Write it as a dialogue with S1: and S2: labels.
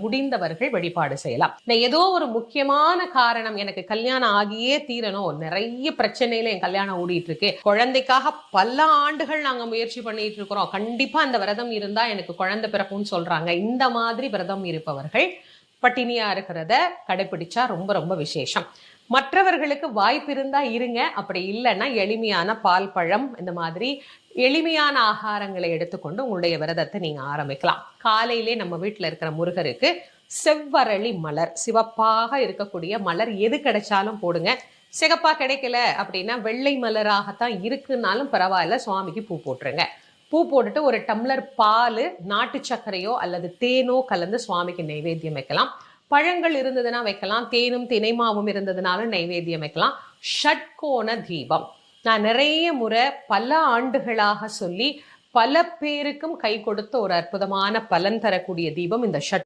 S1: முடிந்தவர்கள் வழிபாடு செய்யலாம். ஏதோ ஒரு முக்கியமான காரணம், எனக்கு கல்யாணம் ஆகியே தீரணும், நிறைய பிரச்சனையில என் கல்யாணம் ஓடிட்டு இருக்கு, குழந்தைக்காக பல ஆண்டுகள் நாங்க முயற்சி பண்ணிட்டு இருக்கிறோம், கண்டிப்பா அந்த விரதம் இருந்தா எனக்கு குழந்தை பிறக்கும்னு சொல்றாங்க. இந்த மாதிரி விரதம் இருப்பவர்கள் பட்டினியா இருக்கிறத கடைபிடிச்சா ரொம்ப ரொம்ப விசேஷம். மற்றவர்களுக்கு வாய்ப்பு இருந்தா இருங்க, அப்படி இல்லைன்னா எளிமையான பால் பழம் இந்த மாதிரி எளிமையான ஆகாரங்களை எடுத்துக்கொண்டு உங்களுடைய விரதத்தை நீங்க ஆரம்பிக்கலாம். காலையிலே நம்ம வீட்டுல இருக்கிற முருகருக்கு செவ்வரளி மலர், சிவப்பாக இருக்கக்கூடிய மலர் எது கிடைச்சாலும் போடுங்க. சிகப்பா கிடைக்கல அப்படின்னா வெள்ளை மலராகத்தான் இருக்குன்னாலும் பரவாயில்ல, சுவாமிக்கு பூ போட்டுருங்க. பூ போட்டுட்டு ஒரு டம்ளர் பால், நாட்டு சர்க்கரையோ அல்லது தேனோ கலந்து சுவாமிக்கு நைவேத்தியம் வைக்கலாம். பழங்கள் இருந்ததுன்னா வைக்கலாம், தேனும் தினைமாவும் இருந்ததுனாலும் நைவேத்தியம் வைக்கலாம். ஷட்கோண தீபம் நான் நிறைய முறை பல ஆண்டுகளாக சொல்லி பல பேருக்கும் கை கொடுத்த ஒரு அற்புதமான பலன் தரக்கூடிய தீபம் இந்த ஷட்